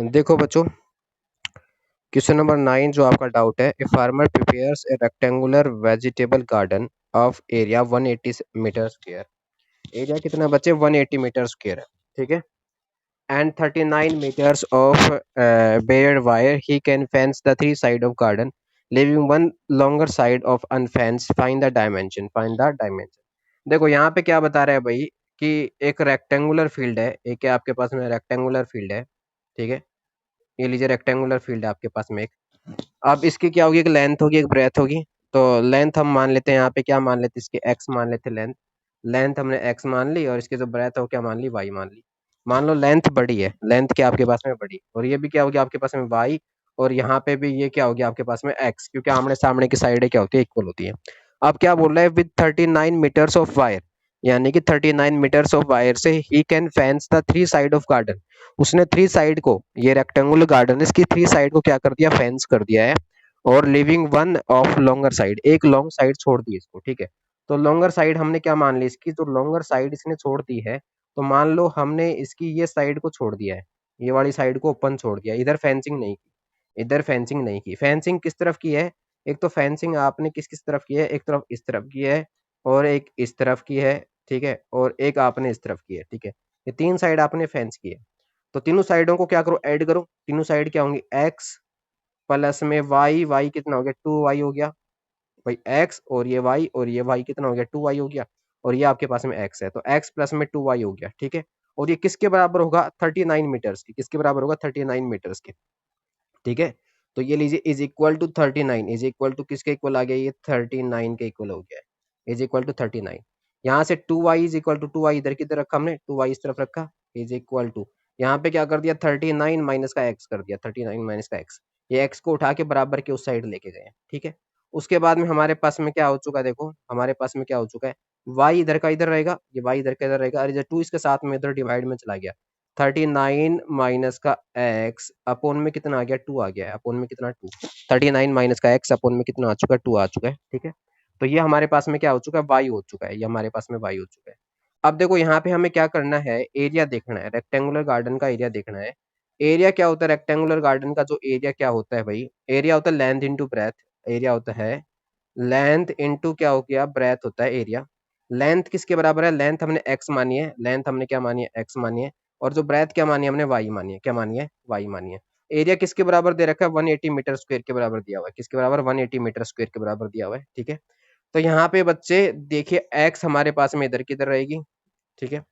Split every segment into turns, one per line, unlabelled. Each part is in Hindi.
देखो बच्चों, क्वेश्चन नंबर 9 जो आपका डाउट है, a farmer prepares a rectangular vegetable garden of area 180 metre square. Area कितना बच्चे 180 मीटर स्क्वायर है, ठीक है। And 39 meters of bared wire he can fence the three side of garden, leaving one longer side of unfenced. Find the dimension। देखो यहाँ पे क्या बता रहा है भाई कि एक रेक्टेंगुलर फील्ड है, एक है आपके पास में रेक्टेंगुलर फील्ड है, ठीक है। ये लीजिए रेक्टेंगुलर फील्ड है आपके पास में एक। अब इसकी क्या होगी, एक लेंथ होगी एक ब्रेथ होगी। तो लेंथ हम मान लेते हैं यहाँ पे, क्या मान लेते हैं, इसकी एक्स मान लेते हैं लेंथ। लेंथ हमने एक्स मान ली और इसकी जो ब्रेथ हो क्या मान ली, वाई मान ली। मान लो लेंथ बड़ी है, लेंथ क्या आपके पास में बड़ी, और ये भी क्या होगी आपके पास में वाई, और यहाँ पे भी ये क्या होगी आपके पास में एक्स, क्योंकि आमने सामने की साइड क्या होती है, इक्वल होती है। अब क्या बोल रहा है, विद 39 मीटर्स ऑफ वायर, यानी कि 39 मीटर्स ऑफ वायर से he can fence the three side of garden. उसने थ्री साइड को, ये रेक्टेंगुलर गार्डन इसकी थ्री साइड को क्या कर दिया, फेंस कर दिया है। और living one of longer side, एक लॉन्ग साइड छोड़ दी इसको, ठीक है। तो लॉन्गर साइड हमने क्या मान ली इसकी, तो लॉन्गर साइड इसने छोड़ दी है। तो मान लो हमने इसकी ये साइड को छोड़ दिया है, ये वाली साइड को ओपन छोड़ दिया, इधर फेंसिंग नहीं की, इधर फेंसिंग नहीं की। फेंसिंग किस तरफ की है, एक तो फेंसिंग आपने किस किस तरफ की है, एक तरफ इस तरफ की है और एक इस तरफ की है, ठीक है, और एक आपने इस तरफ की है, ठीक है। ये तीन साइड आपने फेंस की है। तो तीनों साइडों को क्या करो, ऐड करो। तीनों साइड क्या होंगी, एक्स प्लस में वाई, वाई कितना हो गया, 2y हो गया भाई, एक्स और ये वाई, और ये वाई कितना हो गया, 2y हो गया। और ये आपके पास में एक्स है, तो एक्स प्लस में 2y हो गया, ठीक है। और ये किसके बराबर होगा, 39 मीटर्स की, किसके बराबर होगा, 39 मीटर्स के, ठीक है। तो ये लीजिए is equal to 39, is equal to किसके इक्वल आ गया, ये 39 के इक्वल हो गया है, इज इक्वल टू 39। यहाँ से 2y is equal to 2y इधर किधर रखा हमने, 2y इस तरफ रखा, इज इक्वल टू यहाँ पे क्या कर दिया, 39 माइनस का x कर दिया, 39 माइनस का x। ये x को उठा के बराबर के उस साइड लेके गए, ठीक है। उसके बाद में हमारे पास में क्या हो चुका है, देखो हमारे पास में क्या हो चुका है, y इधर का इधर रहेगा, ये y इधर का इधर रहेगा, और ये 2 इसके साथ में इधर डिवाइड में चला गया। 39 माइनस का x अपोन में कितना आ गया, 2 आ गया है, अपोन में कितना 2। 39 माइनस का x अपोन में कितना आ चुका है, 2 आ चुका है, ठीक है। तो ये हमारे पास में क्या हो चुका है, y हो चुका है, ये हमारे पास में y हो चुका है। अब देखो यहाँ पे हमें क्या करना है, एरिया देखना है, रेक्टेंगुलर गार्डन का एरिया देखना है। एरिया क्या होता है, रेक्टेंगुलर गार्डन का जो एरिया क्या होता है भाई, एरिया होता है लेंथ इंटू ब्रेथ। एरिया होता है लेंथ इंटू क्या हो गया, ब्रेथ होता है एरिया। लेंथ किसके बराबर है, लेंथ हमने x मानी है, लेंथ हमने क्या मानी है, x मानी है। और जो ब्रेथ क्या मानी है हमने, y मानी है, क्या मानी है, y मानी है। एरिया किसके बराबर दे रखा है, 180 मीटर स्क्वायर के बराबर दिया हुआ है, किसके बराबर, 180 मीटर स्क्वायर के बराबर दिया हुआ है, ठीक है। तो यहाँ पे बच्चे देखिए x हमारे पास में इधर किधर रहेगी, ठीक है।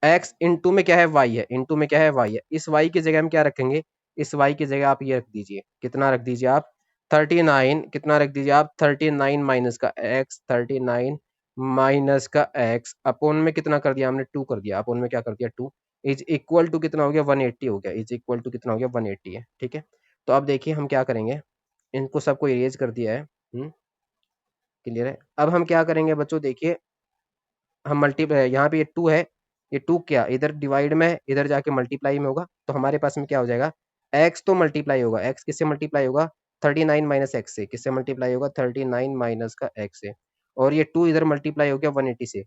x इंटू में क्या है, y है, इंटू में क्या है, y है। इस y की जगह हम क्या रखेंगे, इस y की जगह आप ये रख दीजिए, कितना रख दीजिए आप, 39, कितना रख दीजिए आप, 39 माइनस का x, 39 माइनस का x अपोन में कितना कर दिया हमने, 2 कर दिया, अपोन में क्या कर दिया, 2 इज इक्वल टू कितना हो गया, 180 हो गया, इज इक्वल टू कितना हो गया, 180 है, ठीक है। तो अब देखिए हम क्या करेंगे, इनको सबको इरेज कर दिया है, क्लियर है। अब हम क्या करेंगे बच्चों, देखिए हम मल्टीप्लाई, यहाँ पे ये 2 है, ये 2 क्या इधर डिवाइड में है, इधर जाके मल्टीप्लाई में होगा, तो हमारे पास में क्या हो जाएगा, x तो मल्टीप्लाई होगा, x किससे मल्टीप्लाई होगा, 39 माइनस एक्स से, किससे मल्टीप्लाई होगा, 39 माइनस का x से। और ये 2 इधर मल्टीप्लाई हो गया 180 से,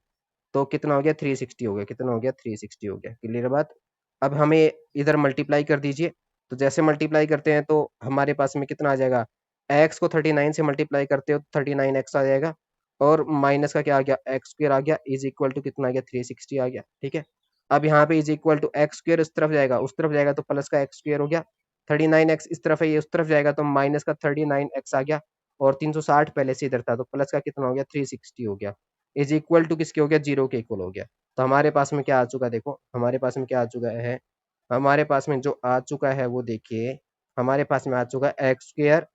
तो कितना हो गया, 360 हो गया, कितना हो गया, 360 हो गया, क्लियर बात। अब हमें इधर मल्टीप्लाई कर दीजिए। तो जैसे मल्टीप्लाई करते हैं तो हमारे पास में कितना आ जाएगा, x को 39 से मल्टीप्लाई करते हो तो 39x आ जाएगा, और माइनस का क्या आ गया, एक्स स्क्वायर आ गया, इज इक्वल टू कितना आ गया, 360 आ गया, ठीक है। अब यहाँ पे is equal to x square इस तरफ जाएगा, उस तरफ जाएगा तो प्लस का एक्स स्क्वायर हो गया। 39x इस तरफ है, ये उस तरफ जाएगा तो माइनस का 39x आ गया। और 360 पहले से इधर था, तो प्लस का कितना हो गया, 360 हो गया, इज इक्वल टू किसके हो गया, जीरो के इक्वल हो गया। तो हमारे पास में क्या आ चुका है, देखो हमारे पास में क्या आ चुका है, हमारे पास में जो आ चुका है वो देखिए, हमारे पास में आ चुका है x square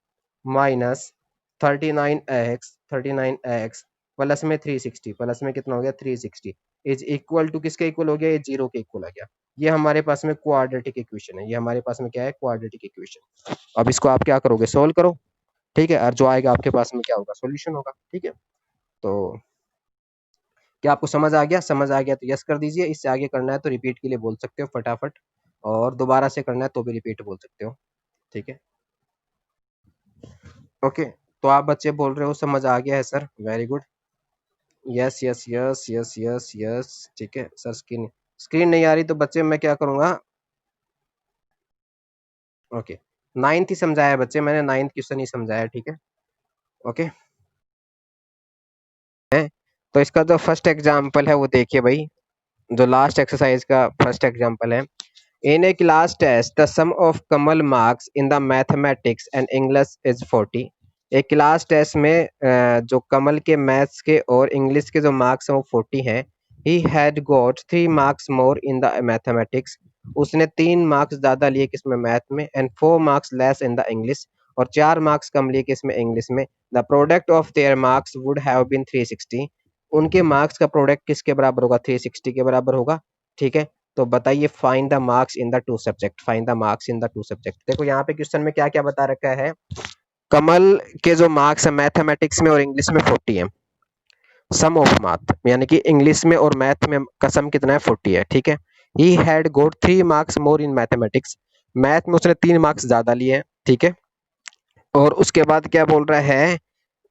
minus 39x plus में 360, प्लस में कितना हो गया, 360 इज इक्वल टू किसके इक्वल हो गया, ये जीरो के इक्वल आ गया। ये हमारे पास में क्वाड्रेटिक इक्वेशन है, ये हमारे पास में क्या है, क्वाड्रेटिक इक्वेशन। अब इसको आप क्या करोगे, सोल्व करो, ठीक है। और जो आएगा आपके पास में क्या होगा, सॉल्यूशन होगा, ठीक है। तो क्या आपको समझ आ गया, समझ आ गया तो यस कर दीजिए। इससे आगे करना है तो रिपीट के लिए बोल सकते हो फटाफट, और दोबारा से करना है तो भी रिपीट बोल सकते हो, ठीक है। ओके, तो आप बच्चे बोल रहे हो समझ आ गया है sir, very good, yes yes yes yes yes yes, ठीक है सर। स्क्रीन स्क्रीन नहीं आ रही तो बच्चे मैं क्या करूंगा, ओके, नाइन्थ ही समझाया बच्चे, मैंने नाइन्थ क्वेश्चन ही समझाया, ठीक है। ओके है, तो इसका जो फर्स्ट एग्जाम्पल है वो देखिए भाई, जो लास्ट एक्सरसाइज का फर्स्ट एग्जाम्पल है। In a class test the sum of Kamal marks in the mathematics and English is 40। एक क्लास टेस्ट में जो कमल के मैथ्स के और इंग्लिश के जो मार्क्स हैं वो 40 हैं। He had got 3 marks more in the mathematics, उसने 3 मार्क्स ज्यादा लिए किसमें, मैथ में, and 4 marks less in the English, और 4 मार्क्स कम लिए किसमें, इंग्लिश में। The product of their marks would have been 360, उनके मार्क्स का प्रोडक्ट किसके बराबर होगा, 360 के बराबर होगा, ठीक है। तो बताइए find the marks in the two subject, find the marks in the two subject. देखो यहाँ पे क्वेश्चन में क्या क्या बता रखा है, कमल के जो मार्क्स है मैथमेटिक्स में और इंग्लिश में 40 है, सम ऑफ मैथ यानी कि इंग्लिश में और मैथ में का सम कितना है, 40 है, ठीक है। He had got 3 marks more in mathematics, math में उसने 3 मार्क्स ज्यादा लिए हैं, ठीक है। और उसके बाद क्या बोल रहा है,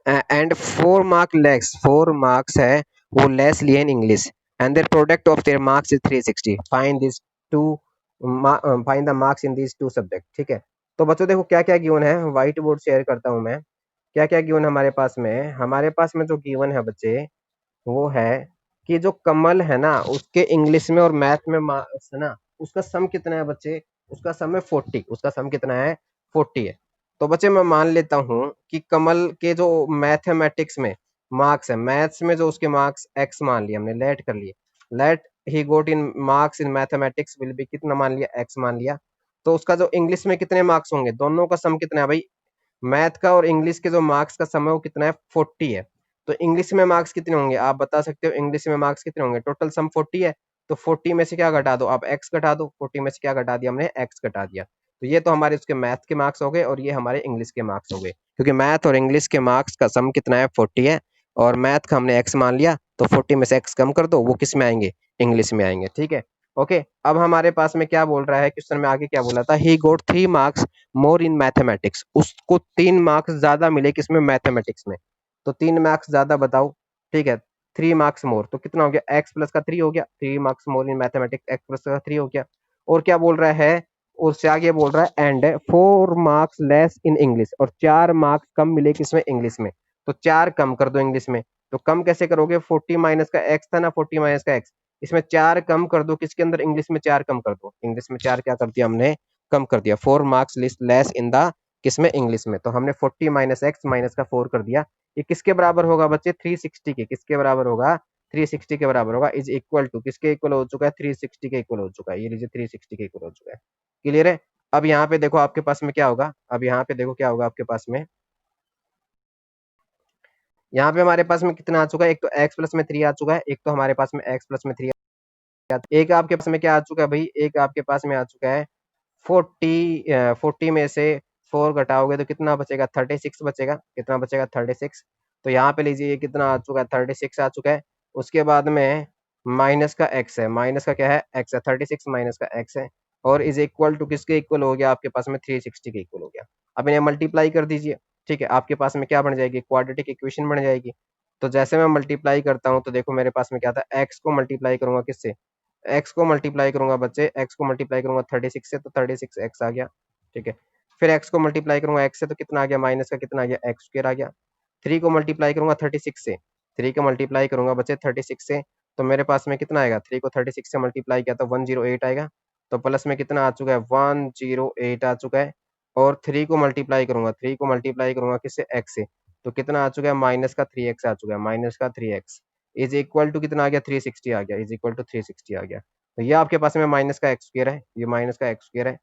एंड 4 मार्क्स है वो लेस लिए in English, and their product of their marks is 360, find this two, find the marks in this two subject, ठीक है। तो बच्चों देखो क्या क्या गिवन है, व्हाइट बोर्ड शेयर करता हूं मैं, क्या क्या गिवन है हमारे पास में। हमारे पास में जो गिवन है बच्चे वो है कि जो कमल है ना उसके इंग्लिश में और मैथ में मार्क्स है ना, उसका सम कितना है बच्चे, उसका सम है 40, उसका सम कितना है, 40 है। तो बच्चे मैं मान लेता हूँ कि कमल के जो मैथमेटिक्स में मार्क्स है, मैथ्स में जो उसके मार्क्स एक्स मान लिया हमने, लेट कर लिए, let he got in marks in mathematics will be, कितना मान लिया, एक्स मान लिया। तो उसका जो इंग्लिश में कितने मार्क्स होंगे, दोनों का सम कितना है भाई, मैथ का और इंग्लिश के जो मार्क्स का समय वो कितना है, 40 है। तो इंग्लिश में मार्क्स कितने होंगे, आप बता सकते हो इंग्लिश में मार्क्स कितने होंगे, टोटल सम 40 है। तो 40 में से क्या घटा दो, आप एक्स घटा दो, 40 में से क्या घटा दिया हमने, एक्स घटा दिया। तो ये तो हमारे उसके मैथ के मार्क्स हो गए और ये हमारे इंग्लिश के मार्क्स हो गए, क्योंकि मैथ और इंग्लिश के मार्क्स का सम कितना है, 40 है, और मैथ का हमने एक्स मान लिया, तो 40 में से एक्स कम कर दो, वो किस में आएंगे, इंग्लिश में आएंगे, ठीक है। ओके, अब हमारे पास में क्या बोल रहा है क्वेश्चन में, आगे क्या बोला था, ही गोट 3 मार्क्स मोर इन मैथमेटिक्स, उसको 3 मार्क्स ज्यादा मिले किसमें, मैथमेटिक्स में। तो 3 मार्क्स ज्यादा बताओ, ठीक है। 3 मार्क्स मोर तो कितना हो गया, एक्स प्लस का 3 हो गया, 3 marks more in mathematics, x plus का 3 हो गया। और क्या बोल रहा है, उससे आगे बोल रहा है and 4 marks less in English, और 4 मार्क्स कम मिले किसमें, इंग्लिश में। तो 4 कम कर दो इंग्लिश में। तो कम कैसे करोगे, 40 माइनस का एक्स था ना, 40 माइनस का एक्स, इसमें 4 कम कर दो, किसके अंदर, इंग्लिश में 4 कम कर दो, इंग्लिश में 4 क्या कर दिया हमने, कम कर दिया। 4 मार्क्स लेस इन द, किसमें, इंग्लिश में। तो हमने 40 माइनस एक्स माइनस का 4 कर दिया। ये किसके बराबर होगा बच्चे, 360 के, किसके बराबर होगा, 360 के बराबर होगा, इज इक्वल टू, किसके इक्वल हो चुका है, 360 के इक्वल हो चुका है, ये लीजिए 360 के इक्वल हो चुका है। क्लियर है। अब यहाँ पे देखो आपके पास में क्या होगा, अब यहाँ पे देखो क्या होगा आपके पास में, यहाँ पे हमारे पास में कितना आ चुका है, एक तो एक्स प्लस में 3 आ चुका है, एक तो हमारे पास में एक्स प्लस में 3, एक आपके पास में क्या आ चुका है भाई, एक आपके पास में आ चुका है 40, 40 में से 4 घटाओगे तो कितना बचेगा, 36 बचेगा, कितना बचेगा, 36। तो यहाँ पे लीजिए ये कितना आ चुका है, 36 आ चुका है। उसके बाद में माइनस का एक्स है, माइनस का क्या है, एक्स है, 36 माइनस का एक्स है, और इज इक्वल टू किसके इक्वल हो गया, आपके पास में 360 के इक्वल हो गया। अब इन्हें मल्टीप्लाई कर दीजिए, ठीक है, आपके पास में क्या बन जाएगी, क्वाड्रेटिक इक्वेशन बन जाएगी। तो जैसे मैं मल्टीप्लाई करता हूँ तो देखो मेरे पास में क्या था, एक्स को मल्टीप्लाई करूंगा किससे, एक्स को मल्टीप्लाई करूंगा बच्चे, एक्स को मल्टीप्लाई करूंगा 36 से, तो 36 एक्स आ गया, ठीक है। फिर एक्स को मल्टीप्लाई करूंगा एक्स से, तो कितना आ गया, माइनस का कितना आ गया, एक्स स्क्वायर आ गया। 3 को मल्टीप्लाई करूंगा 36 से, 3 को मल्टीप्लाई करूंगा बच्चे 36 से, तो मेरे पास में कितना आएगा, 3 को 36 से मल्टीप्लाई किया तो 108 आएगा। तो प्लस में कितना आ चुका है, 108 आ चुका है। और 3 को मल्टीप्लाई करूंगा, 3 को मल्टीप्लाई करूंगा किससे, एक्स से, तो कितना आ चुका है, माइनस का 3x आ चुका है, माइनस का 3x इज इक्वल टू कितना आ गया, 360 आ गया, इज इक्वल टू 360 आ गया। तो ये आपके पास में माइनस का एक्स स्क्वायर है, ये माइनस का एक्स स्क्वायर है,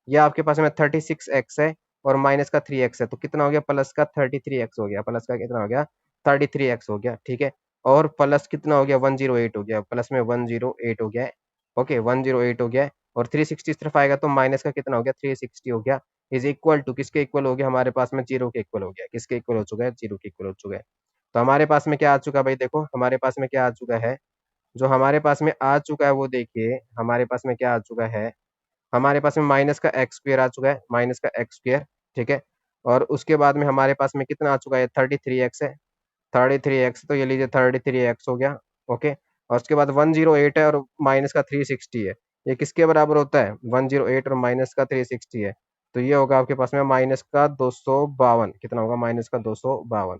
ये आपके पास में 36x है, और माइनस का 3x है, तो कितना हो गया, प्लस का 33x हो गया, प्लस का कितना हो गया, 33x हो गया, ठीक है। और प्लस कितना हो गया, 108 हो गया, प्लस में 108 हो गया है, ओके 108 हो गया है। और 360 इस तरफ आएगा तो माइनस का कितना हो गया, 360 हो गया, इज इक्वल टू किसके इक्वल हो गया, हमारे पास में जीरो के इक्वल हो गया, किसके इक्वल हो चुका है, जीरो के इक्वल हो चुका है। तो हमारे पास में क्या आ चुका है भाई, देखो हमारे पास में क्या आ चुका है, जो हमारे पास में आ चुका है वो देखिए, हमारे पास में क्या आ चुका है, हमारे पास में माइनस का एक्स स्क्वायर आ चुका है, माइनस का एक्स स्क्वायर, ठीक है। और उसके बाद में हमारे पास में कितना आ चुका है, 33x है, 33x, तो ये लीजिए 33x हो गया, ओके। और उसके बाद 108 है और माइनस का 360 है, ये किसके बराबर होता है, 108 और माइनस का 360 है, तो ये होगा आपके पास में माइनस का 252, कितना होगा माइनस का 252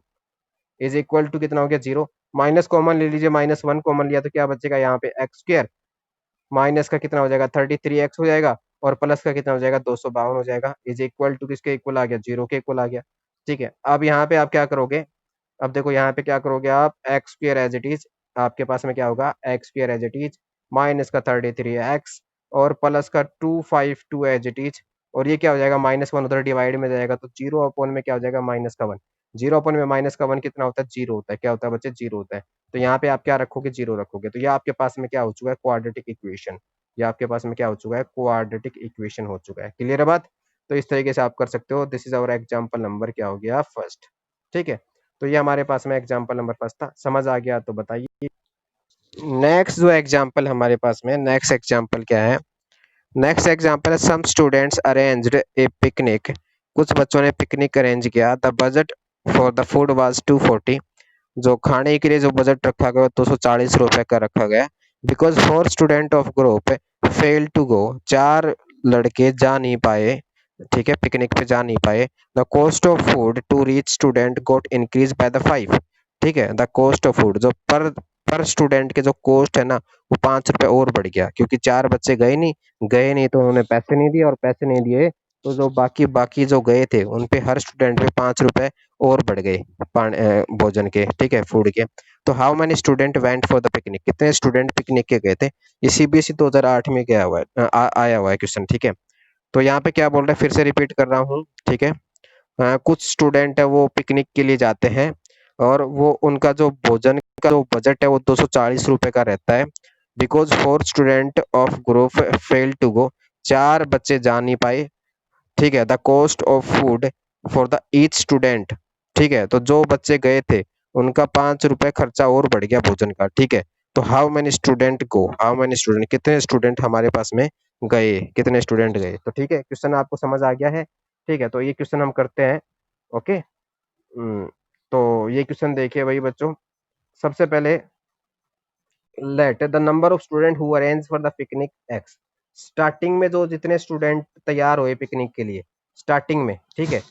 इज इक्वल टू कितना हो गया 0। माइनस कॉमन ले लीजिए, -1 कॉमन लिया तो क्या बचेगा यहाँ पे एक्स स्क्वायर, माइनस का कितना हो जाएगा 33x हो जाएगा, और प्लस का कितना हो जाएगा 252 हो जाएगा, इज इक्वल टू किसके इक्वल आ गया 0 के इक्वल आ गया। ठीक है, अब यहाँ पे आप क्या करोगे, अब देखो यहाँ पे क्या करोगे आप, x square as it is, आपके पास में क्या होगा x square as it is, minus का 33x और प्लस का 252 एज इट इज, और ये क्या हो जाएगा -1 उधर डिवाइड में जाएगा तो 0 अपॉन में क्या हो जाएगा -1, 0 अपॉन में -1 कितना होता है 0 होता है, क्या होता है बच्चे 0 होता है। तो यहाँ पे आप क्या रखोगे 0 रखोगे, तो ये आपके पास में क्या हो चुका है क्वाड्रेटिक इक्वेशन, ये आपके पास में क्या हो चुका है क्वाड्रेटिक इक्वेशन हो चुका है। क्लियर है बात। तो इस तरीके से आप कर सकते हो। This is our example number क्या हो गया फर्स्ट। ठीक है, तो ये हमारे पास में एग्जाम्पल नंबर फर्स्ट था, समझ आ गया तो बताइए। नेक्स्ट जो एग्जाम्पल हमारे पास में, नेक्स्ट एग्जाम्पल क्या है, नेक्स्ट एग्जाम्पल है सम स्टूडेंट्स अरेंज्ड ए पिकनिक, कुछ बच्चों ने पिकनिक अरेंज किया, the budget for the food was 240, जो खाने के लिए जो बजट रखा गया 240 रुपए का रखा गया, because 4 student of group fail to go, 4 लड़के जा नहीं पाए, ठीक है पिकनिक पे जा नहीं पाए, the cost of food to reach student got increase by the 5, ठीक है द कॉस्ट ऑफ फूड जो पर स्टूडेंट के जो कॉस्ट है ना वो 5 रुपए और बढ़ गया, क्योंकि 4 बच्चे गए नहीं तो उन्होंने पैसे नहीं दिए, और पैसे नहीं दिए तो जो बाकी बाकी जो गए थे उन पे हर स्टूडेंट पे 5 रुपए और बढ़ गए भोजन के, ठीक है फूड के। तो how many student went for the picnic, कितने स्टूडेंट पिकनिक के गए थे, ये सीबीएसई 2008 में गया हुआ है, आया हुआ है क्वेश्चन। ठीक है, तो यहाँ पे क्या बोल रहा है, फिर से रिपीट कर रहा हूँ। ठीक है, कुछ स्टूडेंट है वो पिकनिक के लिए जाते हैं, और वो उनका जो भोजन का जो बजट है वो 240 रुपए का रहता है, because 4 student of group fail to go, 4 बच्चे जा नहीं पाए, ठीक है the cost of food for the each student, ठीक है तो जो बच्चे गए थे उनका 5 रुपए खर्चा और बढ़ गया भोजन का। ठीक है, तो how many student go, how many student कितने स्टूडेंट हमारे पास में गए, कितने स्टूडेंट गए। तो ठीक है, क्वेश्चन आपको समझ आ गया है। ठीक है, तो ये क्वेश्चन हम करते हैं। ओके, तो ये क्वेश्चन देखिए भाई बच्चों, सबसे पहले let the number of student who arrange for the picnic x, starting में जो जितने स्टूडेंट तैयार हुए पिकनिक के लिए स्टार्टिंग में, ठीक है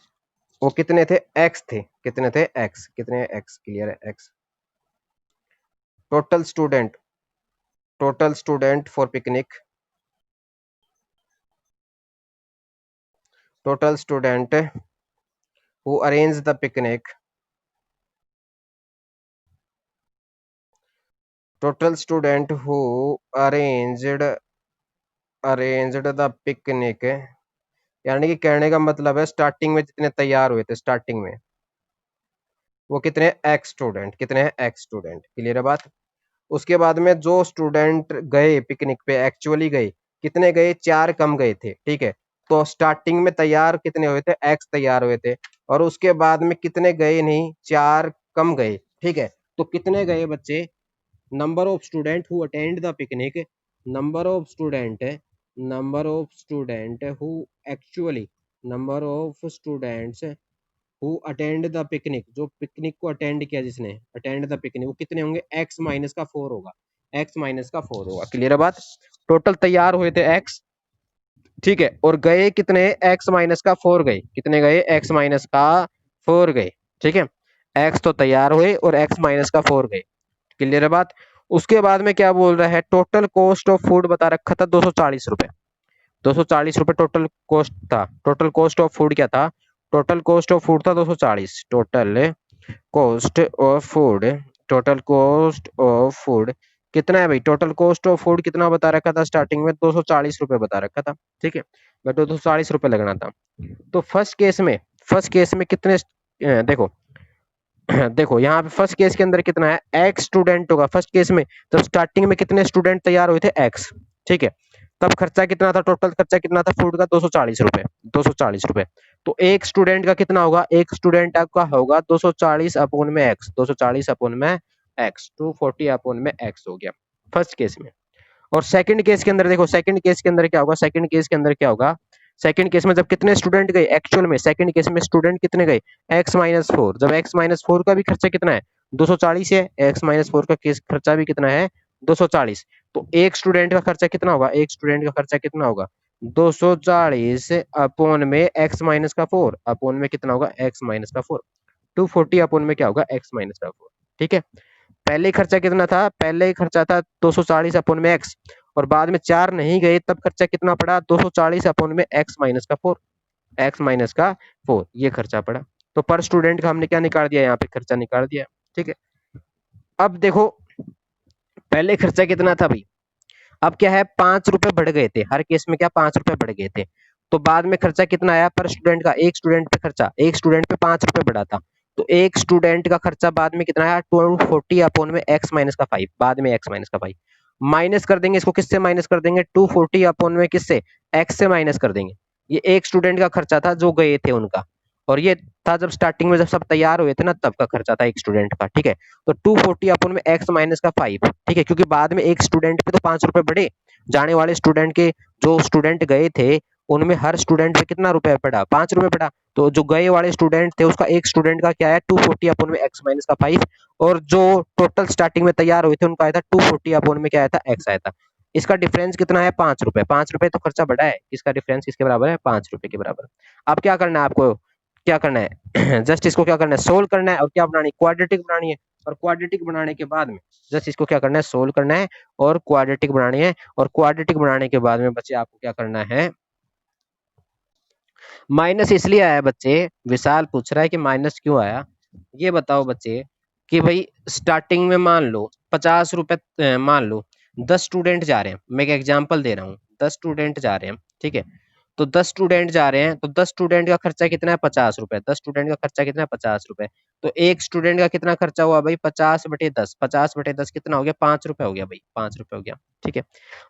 वो कितने थे एक्स थे, कितने थे एक्स, कितने एक्स, क्लियर है x. Total student, total student for picnic, total student who arrange the picnic, total student who arranged arranged the picnic, यानी कि कहने का मतलब है स्टार्टिंग में जितने तैयार हुए थे स्टार्टिंग में वो कितने एक्स स्टूडेंट, कितने हैं एक्स स्टूडेंट। क्लियर है बात। उसके बाद में जो स्टूडेंट गए पिकनिक पे एक्चुअली गए, कितने गए 4 कम गए थे। ठीक है, तो स्टार्टिंग में तैयार कितने हुए थे एक्स तैयार हुए थे, और उसके बाद में कितने गए नहीं 4 कम गए। ठीक है, तो कितने गए बच्चे, number of student who attend the picnic, number of student, number of student who actually, number of students who attend the picnic, जो पिकनिक को अटेंड किया जिसने अटेंड द पिकनिक, वो कितने होंगे एक्स माइनस का 4 होगा, एक्स माइनस का 4 होगा। क्लियर है बात। टोटल तैयार हुए थे एक्स, ठीक है, और गए कितने एक्स माइनस का 4 गए, कितने गए एक्स माइनस का 4 गए। ठीक है, एक्स तो तैयार हुए और एक्स माइनस का 4 गए। क्लियर है बात। उसके बाद में क्या बोल रहा है, टोटल कॉस्ट ऑफ फूड बता रखा था 240 रुपए, 240 रुपए टोटल कॉस्ट था। टोटल कॉस्ट ऑफ फूड क्या था, टोटल कॉस्ट ऑफ फूड था 240, total cost of food, total cost of food कितना है भाई, टोटल कॉस्ट ऑफ फूड कितना बता रखा था स्टार्टिंग में 240 रुपए बता रखा था। ठीक है, बट 240 रुपए लगना था। तो फर्स्ट केस में, फर्स्ट केस में कितने देखो देखो यहाँ पे फर्स्ट केस के अंदर कितना है एक्स स्टूडेंट होगा फर्स्ट केस में, तो स्टार्टिंग में कितने स्टूडेंट तैयार हुए थे एक्स। ठीक है, तब खर्चा कितना था, टोटल खर्चा कितना था फूड का 240 रुपए, 240 रुपए। तो एक स्टूडेंट का कितना होगा, एक स्टूडेंट का होगा 240 अपॉन में एक्स, 240 अपॉन में एक्स, 240 अपॉन में एक्स हो गया फर्स्ट केस में। और सेकंड केस के अंदर देखो, सेकंड केस के अंदर क्या होगा, सेकंड केस के अंदर क्या होगा, सेकंड केस में जब कितने स्टूडेंट गए एक्चुअल में, सेकंड केस में स्टूडेंट कितने गए x-4, जब x-4 का भी खर्चा कितना है 240 है, x-4 का केस खर्चा भी कितना है 240, तो एक स्टूडेंट का खर्चा कितना होगा, एक स्टूडेंट का खर्चा कितना होगा 240 अपोन में x माइनस का 4 अपोन में कितना होगा x माइनस का 4। 240 अपोन में क्या होगा x माइनस का 4। ठीक है, पहले खर्चा कितना था, पहले खर्चा था 240 अपोन में x, और बाद में 4 नहीं गए तब खर्चा कितना पड़ा 240 अपोन में x माइनस का 4। x माइनस का 4 ये खर्चा पड़ा। तो पर स्टूडेंट का हमने क्या निकाल दिया, यहाँ पे खर्चा निकाल दिया। ठीक है, अब देखो पहले खर्चा कितना था भाई, अब क्या है 5 रुपए बढ़ गए थे, हर केस में क्या 5 रुपए बढ़ गए थे। तो बाद में खर्चा कितना आया पर स्टूडेंट का, एक स्टूडेंट पे खर्चा, एक स्टूडेंट पे 5 रुपए बढ़ा था, तो एक स्टूडेंट का खर्चा बाद में कितना आया 240 अपोन में x माइनस का 5, बाद में x माइनस का 5 माइनस कर देंगे, इसको किससे माइनस कर देंगे 240 अपोन में किससे x से माइनस कर देंगे। ये एक स्टूडेंट का खर्चा था जो गए थे उनका, और ये था जब स्टार्टिंग में जब सब तैयार हुए थे ना तब का खर्चा था एक स्टूडेंट का। ठीक है, तो 240 अपन में x माइनस का 5। ठीक है, क्योंकि बाद में एक स्टूडेंट पे तो 5 रुपए बढ़े, जाने वाले स्टूडेंट के जो स्टूडेंट गए थे उनमें हर स्टूडेंट पे कितना रुपए पड़ा 5 रुपए पड़ा, तो जो गए वाले स्टूडेंट थे उसका एक स्टूडेंट का क्या है 240 अपन में x माइनस का 5, और जो टोटल स्टार्टिंग में तैयार हुए थे उनका आया था 240 अपन में क्या आया था x आया था। इसका डिफरेंस कितना है 5 रुपए, 5 रुपए तो खर्चा बढ़ा है, इसका डिफरेंस किसके बराबर है 5 रुपए के बराबर। अब क्या करना है आपको, क्या करना है जस्ट इसको क्या करना है सोल्व करना है, और क्या बनानी क्वाड्रेटिक बनानी है, और क्वाड्रेटिक बनाने के बाद में जस्ट इसको क्या करना है सोल्व करना है और क्वाड्रेटिक बनानी है, और क्वाड्रेटिक बनाने के बाद में बच्चे आपको क्या करना है, माइनस इसलिए आया बच्चे, विशाल पूछ रहा है कि माइनस क्यों आया, ये बताओ बच्चे कि भाई स्टार्टिंग में मान लो 50 रुपए, मान लो 10 स्टूडेंट जा रहे हैं, मैं एक एग्जांपल दे रहा हूँ, 10 स्टूडेंट जा रहे हैं। ठीक है, तो 10 स्टूडेंट जा रहे हैं, तो 10 स्टूडेंट का खर्चा कितना है 50 रुपए, 10 स्टूडेंट का खर्चा कितना है 50 रुपए, तो एक स्टूडेंट का कितना खर्चा हुआ भाई 50/10, 50/10 कितना हो गया 5 रुपए हो गया भाई, 5 रुपए हो गया। ठीक है,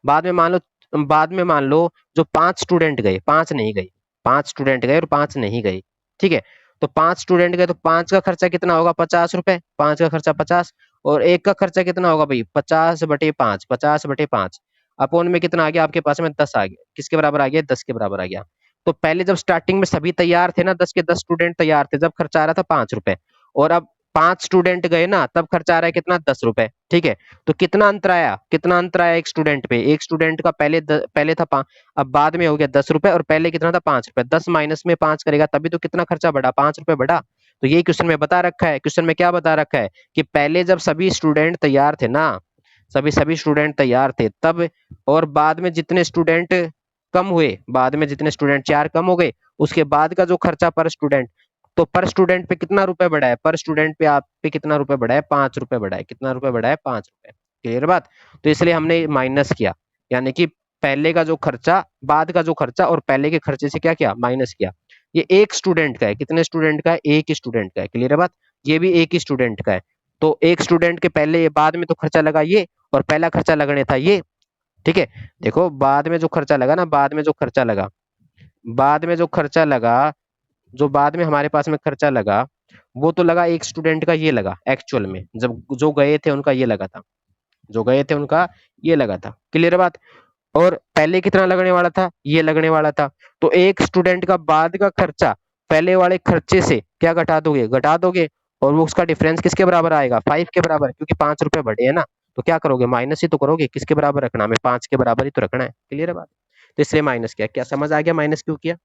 बाद में मान लो, बाद में मान लो जो 5 स्टूडेंट गए 5 नहीं गए, 5 स्टूडेंट गए और 5 नहीं गए। ठीक है, तो 5 स्टूडेंट गए तो 5 का खर्चा कितना होगा 50 रुपए, 5 का खर्चा 50, और एक का खर्चा कितना होगा भाई 50/5, 50/5 अपोन में कितना आ गया आपके पास में 10 आ गया, किसके बराबर आ गया 10 के बराबर आ गया। तो पहले जब स्टार्टिंग में सभी तैयार थे ना 10 के 10 स्टूडेंट तैयार थे, जब खर्चा आ रहा था 5 रुपए, और अब 5 स्टूडेंट गए ना तब खर्चा आ रहा है कितना 10 रुपए। ठीक है, तो कितना अंतर आया, कितना अंतर आया एक स्टूडेंट पे, एक स्टूडेंट का पहले था अब बाद में हो गया 10 रुपए, और पहले कितना था 5 रुपए, 10 माइनस में 5 करेगा तभी तो कितना खर्चा बढ़ा 5 रुपए बढ़ा। तो यही क्वेश्चन में बता रखा है, क्वेश्चन में क्या बता रखा है कि पहले जब सभी स्टूडेंट तैयार थे ना, सभी सभी स्टूडेंट तैयार थे तब, और बाद में जितने स्टूडेंट कम हुए, बाद में जितने स्टूडेंट 4 कम हो गए, उसके बाद का जो खर्चा पर स्टूडेंट, तो पर स्टूडेंट पे कितना रुपए बढ़ा है, पर स्टूडेंट पे आप पे कितना रुपए बढ़ा है 5 रुपए बढ़ा है, कितना रुपए बढ़ा है 5 रुपए। क्लियर बात, तो इसलिए हमने माइनस किया, यानी कि पहले का जो खर्चा, बाद का जो खर्चा, और पहले के खर्चे से क्या किया माइनस किया। ये एक स्टूडेंट का है, कितने स्टूडेंट का है एक ही स्टूडेंट का है। क्लियर है बात, ये भी एक ही स्टूडेंट का है, तो एक स्टूडेंट के पहले ये बाद में तो खर्चा लगा ये, और पहला खर्चा लगने था ये। ठीक है, देखो बाद में जो खर्चा लगा ना, बाद में जो खर्चा लगा, बाद में जो खर्चा लगा, जो बाद में हमारे पास में खर्चा लगा, वो तो लगा एक स्टूडेंट का ये लगा एक्चुअल में, जब जो गए थे उनका ये लगा था, जो गए थे उनका ये लगा था। क्लियर बात, और पहले कितना लगने वाला था ये लगने वाला था, तो एक स्टूडेंट का बाद का खर्चा पहले वाले खर्चे से क्या घटा दोगे, घटा दोगे, और वो उसका डिफरेंस किसके बराबर आएगा 5 के बराबर, क्योंकि 5 रुपए बढ़े है ना, तो क्या करोगे माइनस ही तो करोगे, किसके बराबर रखना हमें 5 के बराबर ही तो रखना है। क्लियर है बात, तो इसलिए माइनस किया, क्या समझ आ गया माइनस क्यों किया।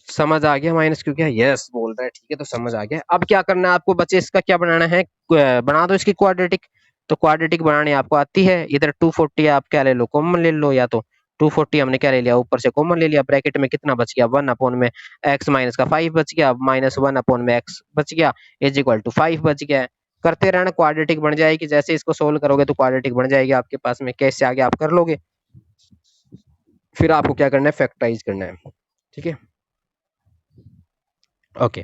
समझ आ गया माइनस क्यों किया, यस बोल रहा है, ठीक है तो समझ आ गया। अब क्या करना है आपको बच्चे, इसका क्या बनाना है, बना दो इसकी क्वाड्रेटिक। तो क्वाड्रेटिक बनानी आपको आती है, इधर 240 आप क्या ले लो कॉमन ले लो, या तो 240 हमने क्या ले लिया ऊपर से कॉमन ले लिया, ब्रैकेट में कितना बच गया 1 अपॉन में x माइनस का 5 बच गया, माइनस 1 अपॉन में x बच गया, इज इक्वल टू 5 बच गया है। करते रहना क्वाड्रेटिक बन जाएगी, जैसे इसको सोल्व करोगे तो क्वाड्रेटिक बन जाएगी आपके पास में, कैसे आगे आप कर लोगे। फिर आपको क्या करना है फैक्टराइज करना है। ठीक है, ओके,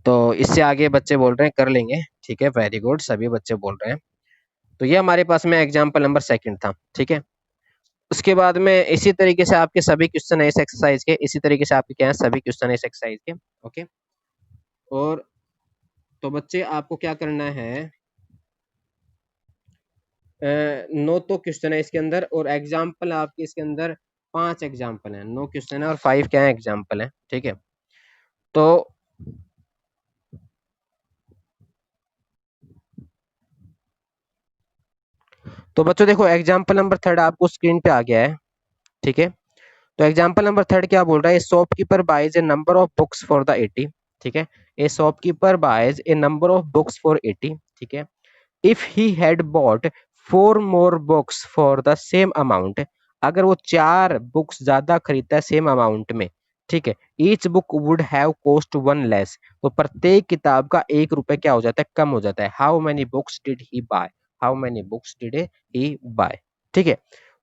तो इससे आगे बच्चे बोल रहे हैं कर लेंगे, ठीक है वेरी गुड सभी बच्चे बोल रहे हैं। तो ये हमारे पास में एग्जांपल नंबर सेकंड था। ठीक है, उसके बाद में इसी तरीके से आपके सभी क्वेश्चन है इस एक्सरसाइज के, इसी तरीके से आपके क्या है सभी क्वेश्चन है इस एक्सरसाइज के। ओके, और तो बच्चे आपको क्या करना है, 9 तो क्वेश्चन है इसके अंदर, और एग्जाम्पल आपके इसके अंदर 5 एग्जाम्पल है, 9 क्वेश्चन है और 5 क्या है एग्जाम्पल है। ठीक है, तो तो बच्चों देखो एग्जाम्पल नंबर थर्ड आपको स्क्रीन पे आ गया है, ठीक है। तो एग्जाम्पल नंबर थर्ड क्या बोल रहा है, shopkeeper buys a number of books for the 80, ठीक है। A shopkeeper buys a number of books for 80, ठीक है। If he had bought 4 more books for the same amount, अगर वो 4 बुक्स ज्यादा खरीदता है सेम अमाउंट में, ठीक है। Each book would have cost 1 less, तो प्रत्येक किताब का 1 रुपए क्या हो जाता है, कम हो जाता है। How many books did he buy, how many books did he buy, ठीक है।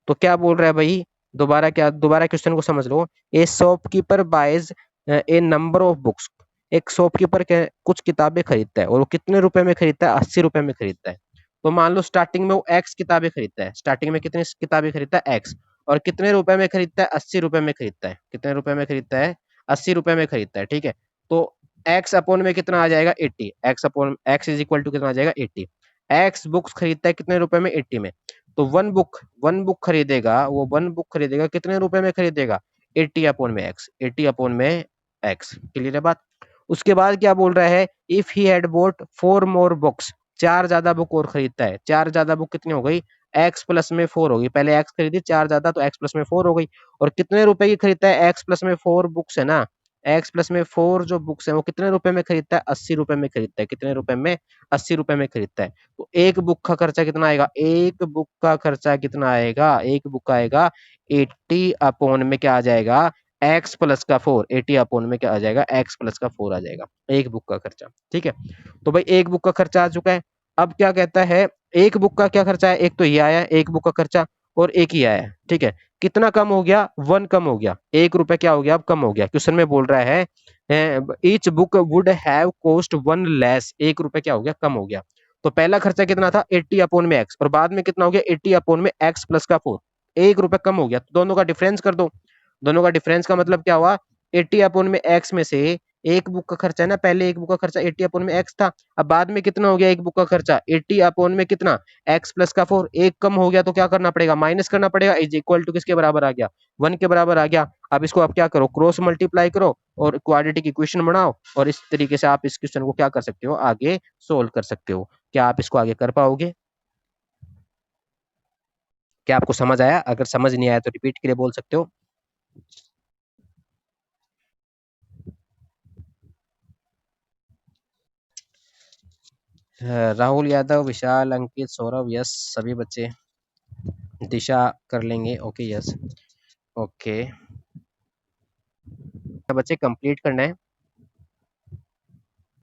तो क्या बोल रहा है भाई, दोबारा क्या, दोबारा क्वेश्चन को समझ लो। A shopkeeper buys a number of books, एक शॉपकीपर के कुछ किताबें खरीदता है और वो कितने रुपए में खरीदता है, 80 रुपए में खरीदता है। तो मान लो स्टार्टिंग में वो एक्स किताबें खरीदता है, स्टार्टिंग में कितनी किताबें खरीदता है एक्स, और कितने रुपए में खरीदता है, 80 रुपए में खरीदता है। कितने रुपए में खरीदता है, 80 रुपए में खरीदता है, ठीक है। तो एक्स अपॉन में कितना आ जाएगा, 80, x upon x is equal to कितना आ जाएगा, 80। एक्स बुक्स खरीदता है कितने रुपए में, 80 में। तो वन बुक खरीदेगा, वो वन बुक खरीदेगा कितने रुपए में खरीदेगा, 80 अपॉन में एक्स, 80 अपॉन में एक्स। क्लियर है बात। उसके बाद क्या बोल रहा है, if he had boat 4 more books, 4 ज्यादा बुक और खरीदता है, 4 ज्यादा बुक कितनी हो गई, एक्स प्लस में 4 होगी, पहले एक्स खरीदी 4 ज्यादा तो एक्स प्लस में 4 हो गई। और कितने रुपए की खरीदता है, एक्स प्लस में 4 बुक्स है ना, एक्स प्लस में 4 जो बुक्स है वो कितने रुपए में खरीदता है, 80 रुपए में खरीदता है। कितने रुपए में, 80 रुपए में खरीदता है। तो एक बुक का खर्चा कितना आएगा, एक बुक का खर्चा कितना आएगा, एक बुक का आएगा 80 अपॉन में क्या आ जाएगा, एक्स प्लस का 4, 80 अपॉन में क्या आ जाएगा, एक्स प्लस का 4 आ जाएगा, एक बुक का खर्चा, ठीक है। तो भाई एक बुक का खर्चा आ चुका है। अब क्या कहता है, एक बुक का क्या खर्चा है, एक तो ये आया एक बुक का खर्चा, और एक ही आया, ठीक है। कितना कम हो गया, 1 कम हो गया, 1 रुपए क्या हो गया, अब कम हो गया। क्वेश्चन में बोल रहा है each book would have cost 1 less, 1 रुपए क्या हो गया, कम हो गया। तो पहला खर्चा कितना था, 80 अपॉन में एक्स, और बाद में कितना हो गया, 80 अपॉन में एक्स प्लस का 4, 1 रुपए कम हो गया। तो दोनों का डिफरेंस कर दो, दोनों का डिफरेंस का मतलब क्या हुआ, 80 अपॉन में एक्स में से एक बुक का खर्चा है ना, पहले एक बुक का खर्चा 80 अपॉन में एक्स था, अब बाद में कितना हो गया, एक बुक का खर्चा 80 अपॉन में कितना, एक्स प्लस का 4, एक कम हो गया तो क्या करना पड़ेगा, माइनस करना पड़ेगा, इज इक्वल टू किसके बराबर आ गया, 1 के बराबर आ गया। अब इसको आप क्या करो, क्रॉस मल्टीप्लाई करो और क्वाड्रेटिक इक्वेशन बनाओ, और इस तरीके से आप इस क्वेश्चन को क्या कर सकते हो, आगे सोल्व कर सकते हो। क्या आप इसको आगे कर पाओगे, क्या आपको समझ आया, अगर समझ नहीं आया तो रिपीट के लिए बोल सकते हो। राहुल यादव, विशाल, अंकित, सौरभ, यस सभी बच्चे, दिशा कर लेंगे, ओके यस, ओके बच्चे कंप्लीट करना है।